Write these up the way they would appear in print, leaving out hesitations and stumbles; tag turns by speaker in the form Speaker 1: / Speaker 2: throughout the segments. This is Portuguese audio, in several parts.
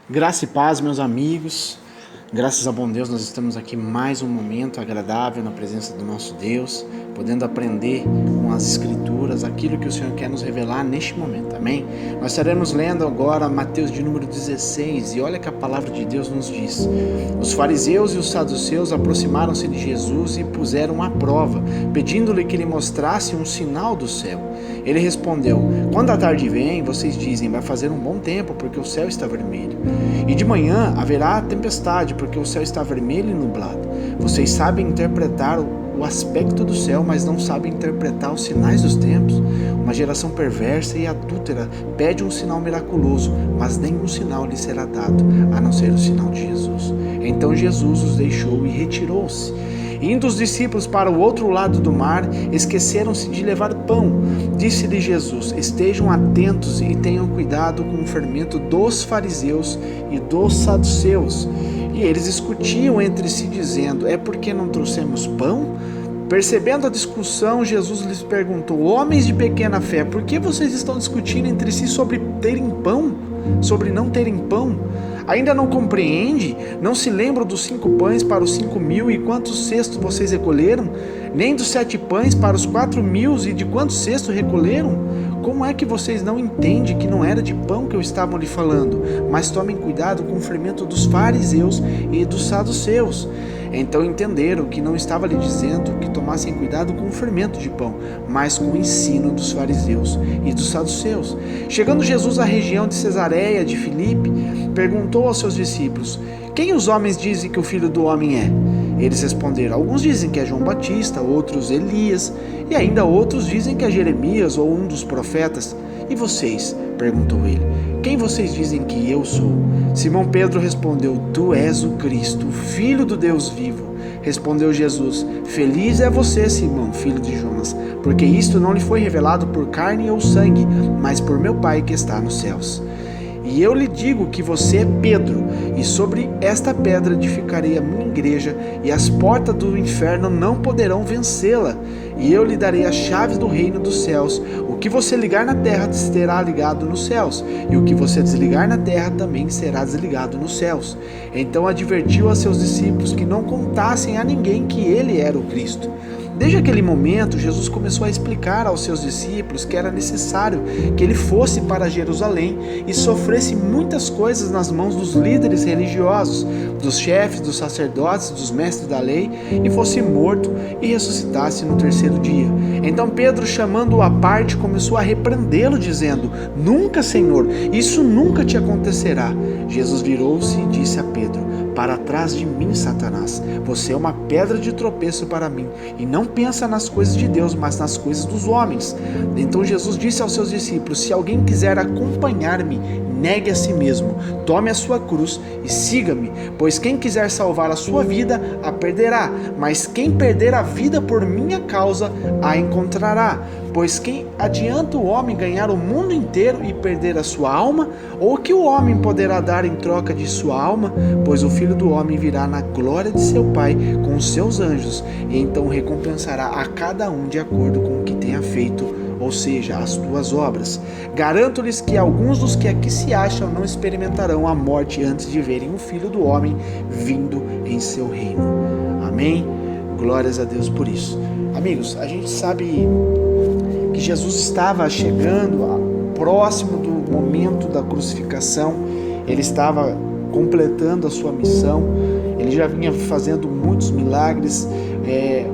Speaker 1: Graça e paz, meus amigos. Graças a bom Deus, nós estamos aqui mais um momento agradável na presença do nosso Deus, podendo aprender com as Escrituras aquilo que o Senhor quer nos revelar neste momento, amém? Nós estaremos lendo agora Mateus de número 16 e olha que a palavra de Deus nos diz: os fariseus e os saduceus aproximaram-se de Jesus e puseram à prova, pedindo-lhe que lhe mostrasse um sinal do céu. Ele respondeu: quando a tarde vem, vocês dizem, vai fazer um bom tempo, porque o céu está vermelho. E de manhã haverá tempestade, porque o céu está vermelho e nublado. Vocês sabem interpretar o aspecto do céu, mas não sabem interpretar os sinais dos tempos. Uma geração perversa e adúltera pede um sinal miraculoso, mas nenhum sinal lhe será dado, a não ser o sinal de Jesus. Então Jesus os deixou e retirou-se. Indo os discípulos para o outro lado do mar, esqueceram-se de levar pão. Disse-lhe Jesus: estejam atentos e tenham cuidado com o fermento dos fariseus e dos saduceus. E eles discutiam entre si, dizendo: é porque não trouxemos pão? Percebendo a discussão, Jesus lhes perguntou: homens de pequena fé, por que vocês estão discutindo entre si sobre terem pão? Sobre não terem pão? Ainda não compreende? Não se lembram dos 5 pães para os 5.000 e quantos cestos vocês recolheram? Nem dos 7 pães para os 4.000 e de quantos cestos recolheram? Como é que vocês não entendem que não era de pão que eu estava lhe falando? Mas tomem cuidado com o fermento dos fariseus e dos saduceus. Então entenderam que não estava lhe dizendo que tomassem cuidado com o fermento de pão, mas com o ensino dos fariseus e dos saduceus. Chegando Jesus à região de Cesareia de Filipe, perguntou aos seus discípulos: quem os homens dizem que o Filho do Homem é? Eles responderam: alguns dizem que é João Batista, outros Elias, e ainda outros dizem que é Jeremias ou um dos profetas. E vocês? Perguntou ele. Quem vocês dizem que eu sou? Simão Pedro respondeu: tu és o Cristo, o Filho do Deus vivo. Respondeu Jesus: feliz é você, Simão, filho de Jonas, porque isto não lhe foi revelado por carne ou sangue, mas por meu Pai que está nos céus. E eu lhe digo que você é Pedro, e sobre esta pedra edificarei a minha igreja, e as portas do inferno não poderão vencê-la. E eu lhe darei as chaves do reino dos céus. O que você ligar na terra será ligado nos céus, e o que você desligar na terra também será desligado nos céus. Então advertiu a seus discípulos que não contassem a ninguém que ele era o Cristo. Desde aquele momento, Jesus começou a explicar aos seus discípulos que era necessário que ele fosse para Jerusalém e sofresse muitas coisas nas mãos dos líderes religiosos, dos chefes, dos sacerdotes, dos mestres da lei, e fosse morto e ressuscitasse no terceiro dia. Então Pedro, chamando-o à parte, começou a repreendê-lo, dizendo: nunca, Senhor, isso nunca te acontecerá. Jesus virou-se e disse a Pedro: para trás de mim, Satanás, você é uma pedra de tropeço para mim, e não pensa nas coisas de Deus, mas nas coisas dos homens. Então Jesus disse aos seus discípulos: se alguém quiser acompanhar-me, negue a si mesmo, tome a sua cruz e siga-me, pois quem quiser salvar a sua vida, a perderá, mas quem perder a vida por minha causa, a encontrará. Pois quem adianta o homem ganhar o mundo inteiro e perder a sua alma? Ou que o homem poderá dar em troca de sua alma? Pois o Filho do Homem virá na glória de seu Pai com os seus anjos, e então recompensará a cada um de acordo com o que tenha feito, ou seja, as tuas obras. Garanto-lhes que alguns dos que aqui se acham não experimentarão a morte antes de verem o Filho do Homem vindo em seu reino. Amém? Glórias a Deus por isso. Amigos, a gente sabe que Jesus estava chegando próximo do momento da crucificação. Ele estava completando a sua missão. Ele já vinha fazendo muitos milagres,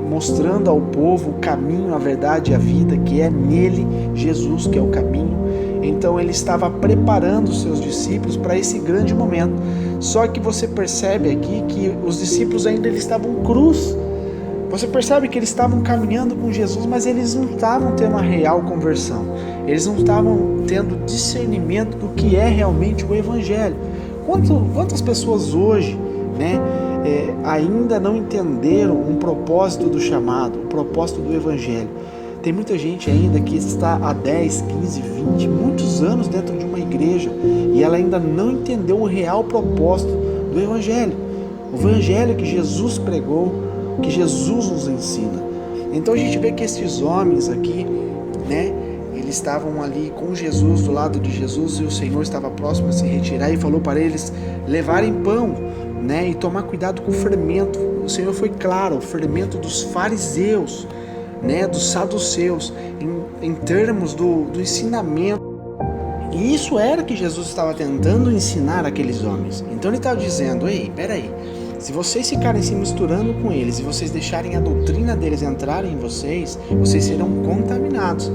Speaker 1: mostrando ao povo o caminho, a verdade e a vida, que é nele, Jesus, que é o caminho. Então ele estava preparando os seus discípulos para esse grande momento. Só que você percebe aqui que os discípulos ainda estavam crus. Você percebe que eles estavam caminhando com Jesus, mas eles não estavam tendo uma real conversão. Eles não estavam tendo discernimento do que é realmente o Evangelho. Quantas pessoas hoje, ainda não entenderam um propósito do chamado, o propósito do Evangelho? Tem muita gente ainda que está há 10, 15, 20, muitos anos dentro de uma igreja e ela ainda não entendeu o real propósito do Evangelho. O Evangelho que Jesus pregou, que Jesus nos ensina. Então a gente vê que esses homens aqui, eles estavam ali com Jesus, do lado de Jesus, e o Senhor estava próximo a se retirar e falou para eles levarem pão, né, e tomar cuidado com o fermento. O Senhor foi claro, o fermento dos fariseus, né, dos saduceus, em termos do ensinamento. E isso era que Jesus estava tentando ensinar aqueles homens. Então ele estava dizendo, ei, peraí, se vocês ficarem se misturando com eles e vocês deixarem a doutrina deles entrarem em vocês, vocês serão contaminados.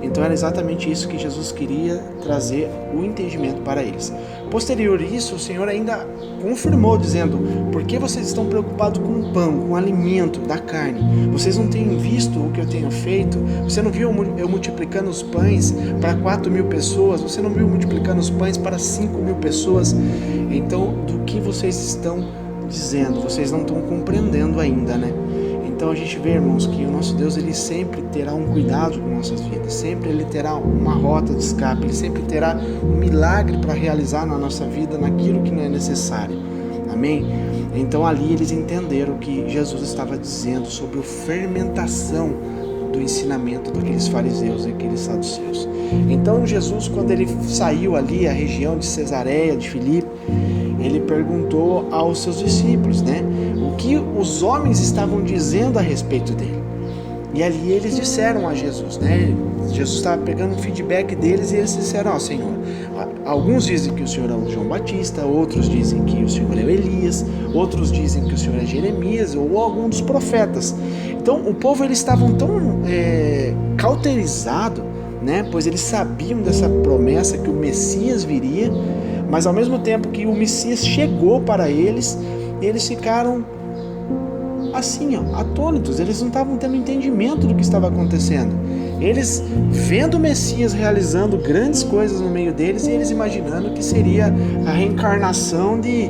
Speaker 1: Então era exatamente isso que Jesus queria trazer o entendimento para eles. Posterior a isso, o Senhor ainda confirmou, dizendo, por que vocês estão preocupados com o pão, com o alimento da carne? Vocês não têm visto o que eu tenho feito? Você não viu eu multiplicando os pães para 4.000 pessoas? Você não viu multiplicando os pães para 5.000 pessoas? Então, do que vocês estão dizendo? Vocês não estão compreendendo ainda, né? Então a gente vê, irmãos, que o nosso Deus, ele sempre terá um cuidado com nossas vidas, sempre ele terá uma rota de escape, ele sempre terá um milagre para realizar na nossa vida, naquilo que não é necessário. Amém? Então ali eles entenderam o que Jesus estava dizendo sobre a fermentação do ensinamento daqueles fariseus e aqueles saduceus. Então Jesus, quando ele saiu ali a região de Cesareia, de Filipe, ele perguntou aos seus discípulos, né, o que os homens estavam dizendo a respeito dele. E ali eles disseram a Jesus, né, Jesus estava pegando um feedback deles e eles disseram, Senhor, alguns dizem que o Senhor é o João Batista, outros dizem que o Senhor é o Elias, outros dizem que o Senhor é Jeremias ou algum dos profetas. Então o povo, eles estavam tão cauterizado, né, pois eles sabiam dessa promessa que o Messias viria, mas ao mesmo tempo que o Messias chegou para eles, eles ficaram assim, atônitos. Eles não estavam tendo entendimento do que estava acontecendo. Eles vendo o Messias realizando grandes coisas no meio deles e eles imaginando que seria a reencarnação de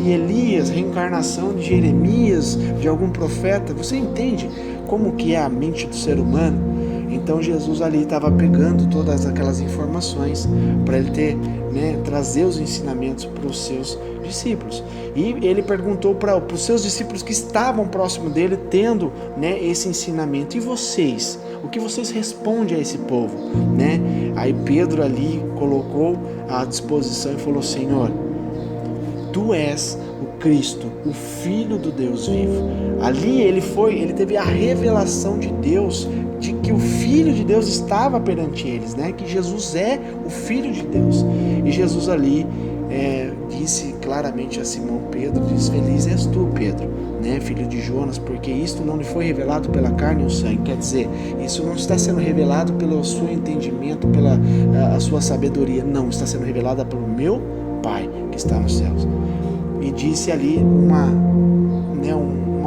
Speaker 1: Elias, reencarnação de Jeremias, de algum profeta. Você entende como que é a mente do ser humano? Então Jesus ali estava pegando todas aquelas informações para ele ter, né, trazer os ensinamentos para os seus discípulos. E ele perguntou para os seus discípulos que estavam próximo dele, tendo, né, esse ensinamento. E vocês? O que vocês respondem a esse povo? Né? Aí Pedro ali colocou à disposição e falou, Senhor, Tu és o Cristo, o Filho do Deus vivo. Ali ele teve a revelação de Deus, de que o Filho de Deus estava perante eles, né? Que Jesus é o Filho de Deus. E Jesus ali disse claramente a Simão Pedro, disse, feliz és tu, Pedro, né, filho de Jonas, porque isto não lhe foi revelado pela carne e o sangue. Quer dizer, isso não está sendo revelado pelo seu entendimento, pela a sua sabedoria, não, está sendo revelada pelo meu Pai que está nos céus. E disse ali uma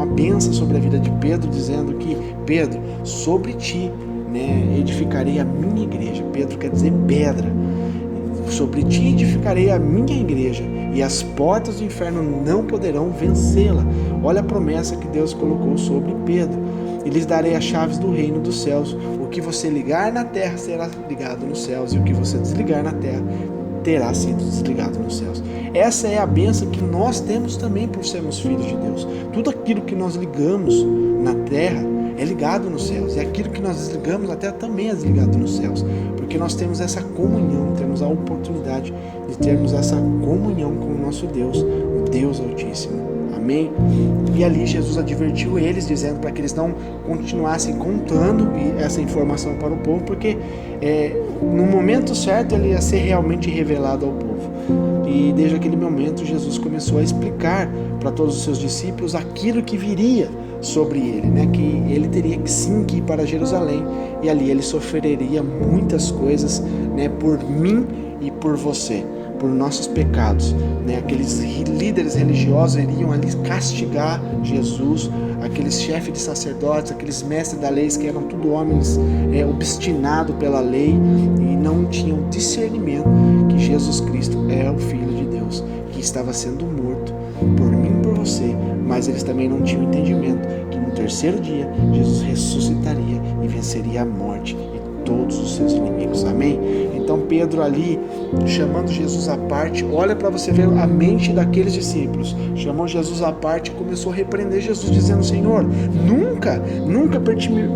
Speaker 1: bênção sobre a vida de Pedro, dizendo que, Pedro, sobre ti, né, edificarei a minha igreja. Pedro quer dizer pedra. Sobre ti edificarei a minha igreja, e as portas do inferno não poderão vencê-la. Olha a promessa que Deus colocou sobre Pedro. E lhes darei as chaves do reino dos céus. O que você ligar na terra será ligado nos céus, e o que você desligar na terra terá sido desligado nos céus. Essa é a bênção que nós temos também por sermos filhos de Deus. Tudo aquilo que nós ligamos na terra é ligado nos céus, e aquilo que nós desligamos na terra também é desligado nos céus, porque nós temos essa comunhão, temos a oportunidade de termos essa comunhão com o nosso Deus, o Deus Altíssimo. Amém? E ali Jesus advertiu eles, dizendo para que eles não continuassem contando essa informação para o povo, porque no momento certo ele ia ser realmente revelado ao povo. E desde aquele momento Jesus começou a explicar para todos os seus discípulos aquilo que viria sobre ele, né? Que ele teria que sim ir para Jerusalém, e ali ele sofreria muitas coisas, né? Por mim e por você, por nossos pecados, né? Aqueles líderes religiosos iriam ali castigar Jesus, aqueles chefes de sacerdotes, aqueles mestres da lei, que eram tudo homens obstinados pela lei e não tinham discernimento que Jesus Cristo é o Filho de Deus, que estava sendo morto por mim e por você, mas eles também não tinham entendimento que no terceiro dia Jesus ressuscitaria e venceria a morte e todos os seus inimigos. Amém? Então Pedro ali, chamando Jesus à parte, olha para você ver a mente daqueles discípulos, chamou Jesus à parte e começou a repreender Jesus, dizendo: Senhor, nunca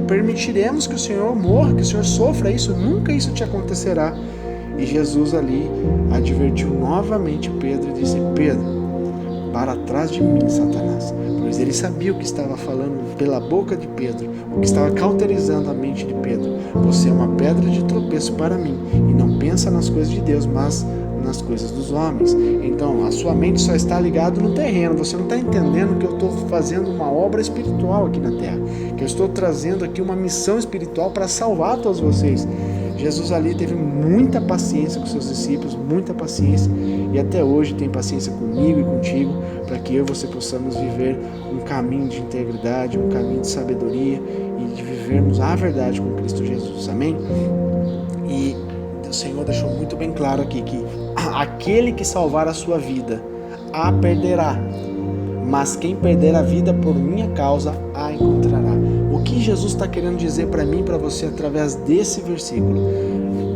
Speaker 1: permitiremos que o Senhor morra, que o Senhor sofra isso, nunca isso te acontecerá. E Jesus ali advertiu novamente Pedro e disse: Pedro, para trás de mim, Satanás. Pois ele sabia o que estava falando pela boca de Pedro, o que estava cauterizando a mente de Pedro. Você é uma pedra de tropeço para mim, e não pensa nas coisas de Deus, mas nas coisas dos homens. Então, a sua mente só está ligada no terreno. Você não está entendendo que eu estou fazendo uma obra espiritual aqui na terra, que eu estou trazendo aqui uma missão espiritual para salvar todos vocês. Jesus ali teve muita paciência com seus discípulos, muita paciência, e até hoje tem paciência comigo e contigo, para que eu e você possamos viver um caminho de integridade, um caminho de sabedoria e de vivermos a verdade com Cristo Jesus, amém? E o Senhor deixou muito bem claro aqui que aquele que salvar a sua vida a perderá, mas quem perder a vida por minha causa a encontrará. O que Jesus está querendo dizer para mim e para você através desse versículo?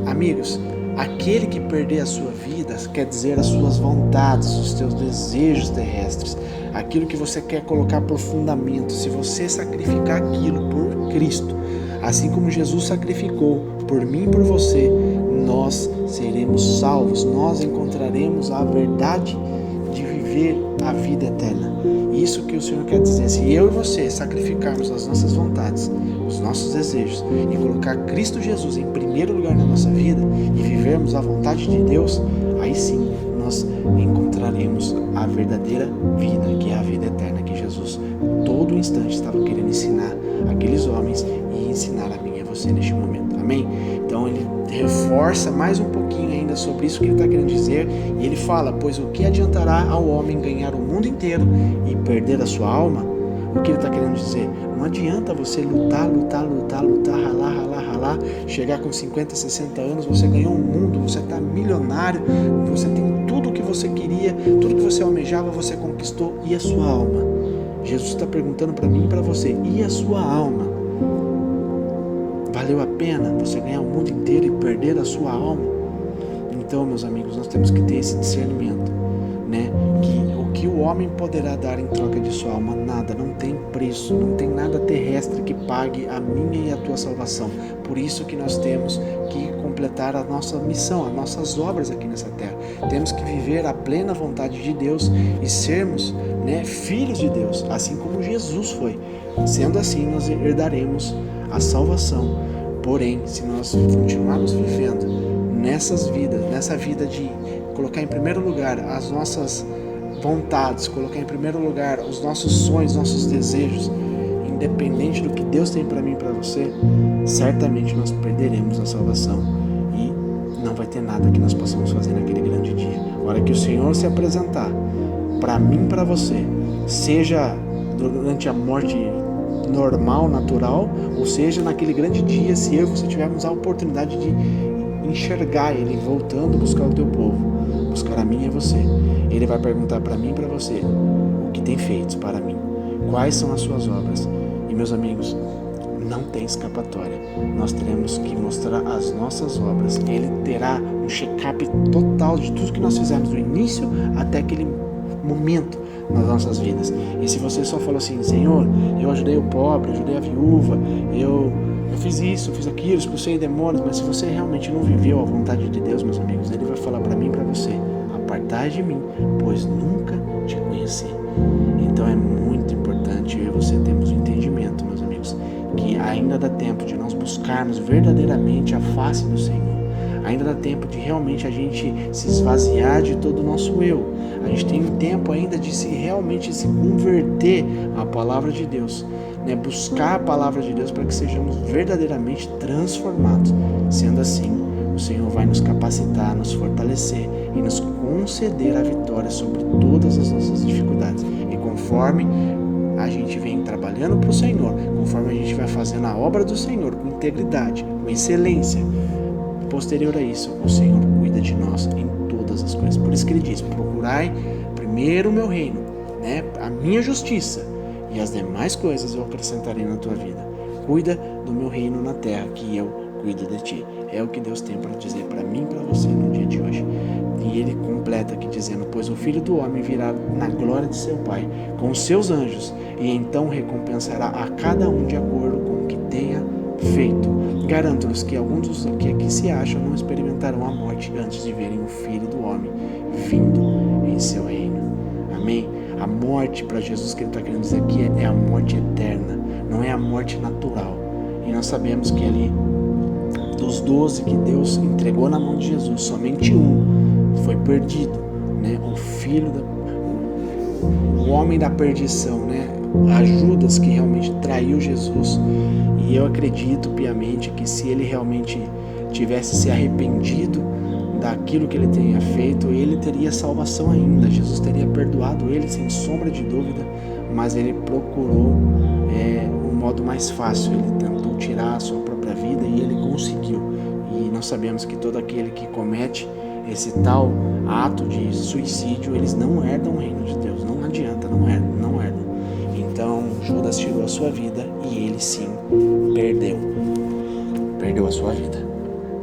Speaker 1: Amigos, aquele que perder a sua vida, quer dizer as suas vontades, os teus desejos terrestres, aquilo que você quer colocar por fundamento, se você sacrificar aquilo por Cristo, assim como Jesus sacrificou por mim e por você, nós seremos salvos, nós encontraremos a verdade de viver a vida eterna. Isso que o Senhor quer dizer: se eu e você sacrificarmos as nossas vontades, os nossos desejos e colocar Cristo Jesus em primeiro lugar na nossa vida e vivermos a vontade de Deus, aí sim nós encontraremos a verdadeira vida, que é a vida eterna que Jesus todo instante estava querendo ensinar aqueles homens e ensinar a mim e a você neste momento, amém? Então ele reforça mais um pouquinho ainda sobre isso que ele está querendo dizer, e ele fala: pois o que adiantará ao homem ganhar o mundo inteiro e perder a sua alma? O que ele está querendo dizer? Não adianta você lutar, ralar, chegar com 50, 60 anos, você ganhou um mundo, você está milionário, você tem tudo o que você queria, tudo que você almejava, você conquistou, e a sua alma? Jesus está perguntando para mim e para você: e a sua alma? Valeu a pena você ganhar o mundo inteiro e perder a sua alma? Então, meus amigos, nós temos que ter esse discernimento, né? Que o que o homem poderá dar em troca de sua alma? Nada, não tem preço, não tem nada terrestre que pague a minha e a tua salvação. Por isso que nós temos que completar a nossa missão, as nossas obras aqui nessa terra. Temos que viver a plena vontade de Deus e sermos, né, filhos de Deus, assim como Jesus foi. Sendo assim, nós herdaremos a salvação. Porém, se nós continuarmos vivendo nessa vida de colocar em primeiro lugar as nossas vontades, colocar em primeiro lugar os nossos sonhos, nossos desejos, independente do que Deus tem para mim e para você, certamente nós perderemos a salvação e não vai ter nada que nós possamos fazer naquele grande dia. A hora que o Senhor se apresentar para mim e para você, seja durante a morte normal, natural, ou seja naquele grande dia, se eu e você tivermos a oportunidade de enxergar Ele voltando a buscar o teu povo, buscar a mim e a você, Ele vai perguntar para mim e para você: o que tem feito para mim? Quais são as suas obras? E meus amigos, não tem escapatória. Nós teremos que mostrar as nossas obras. Ele terá um check-up total de tudo que nós fizemos do início até aquele momento nas nossas vidas. E se você só falou assim: Senhor, eu ajudei o pobre, ajudei a viúva, eu fiz isso, fiz aquilo, expulsei demônios, mas se você realmente não viveu a vontade de Deus, meus amigos, Ele vai falar para mim e para você: apartai de mim, pois nunca te conheci. Então é muito importante eu e você termos um entendimento, meus amigos, que ainda dá tempo de nós buscarmos verdadeiramente a face do Senhor. Ainda dá tempo de realmente a gente se esvaziar de todo o nosso eu. A gente tem tempo ainda de realmente se converter à palavra de Deus, né? Buscar a palavra de Deus para que sejamos verdadeiramente transformados. Sendo assim, o Senhor vai nos capacitar, nos fortalecer e nos conceder a vitória sobre todas as nossas dificuldades. E conforme a gente vem trabalhando para o Senhor, conforme a gente vai fazendo a obra do Senhor com integridade, com excelência, posterior a isso, o Senhor cuida de nós em todas as coisas. Por isso que Ele diz: procurai primeiro o meu reino, né? A minha justiça, e as demais coisas eu acrescentarei na tua vida. Cuida do meu reino na terra, que eu cuido de ti. É o que Deus tem para dizer para mim e para você no dia de hoje. E ele completa aqui dizendo: pois o Filho do Homem virá na glória de seu Pai, com os seus anjos, e então recompensará a cada um de acordo com o que tenha feito. Garanto-lhes que alguns dos que aqui se acham não experimentarão a morte antes de verem o Filho do Homem vindo em seu reino. Amém? A morte para Jesus, que ele está querendo dizer aqui, é a morte eterna, não é a morte natural. E nós sabemos que ali, dos 12 que Deus entregou na mão de Jesus, somente um foi perdido, né? O homem da perdição, né? A Judas, que realmente traiu Jesus. E eu acredito piamente que se ele realmente tivesse se arrependido daquilo que ele tenha feito, ele teria salvação ainda. Jesus teria perdoado ele sem sombra de dúvida, mas ele procurou um modo mais fácil. Ele tentou tirar a sua própria vida e ele conseguiu. E nós sabemos que todo aquele que comete esse tal ato de suicídio, eles não herdam o reino de Deus. Não adianta, não herdam. Então Judas tirou a sua vida e ele sim perdeu a sua vida.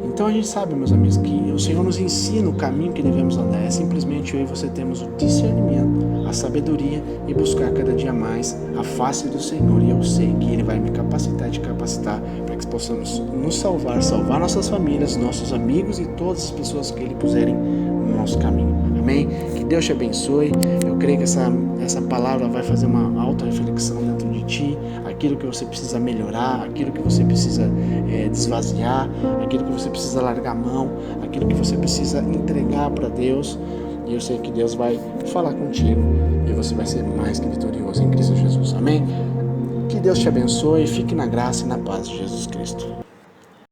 Speaker 1: Então a gente sabe, meus amigos, que o Senhor nos ensina o caminho que devemos andar. É simplesmente eu e você temos o discernimento, a sabedoria e buscar cada dia mais a face do Senhor. E eu sei que Ele vai me capacitar e te capacitar para que possamos nos salvar nossas famílias, nossos amigos e todas as pessoas que Ele puserem no nosso caminho. Amém? Que Deus te abençoe. Eu creio que essa palavra vai fazer uma auto-reflexão dentro de ti, aquilo que você precisa melhorar, aquilo que você precisa desvaziar, aquilo que você precisa largar a mão, aquilo que você precisa entregar para Deus. E eu sei que Deus vai falar contigo e você vai ser mais que vitorioso em Cristo Jesus. Amém? Que Deus te abençoe, fique na graça e na paz de Jesus Cristo.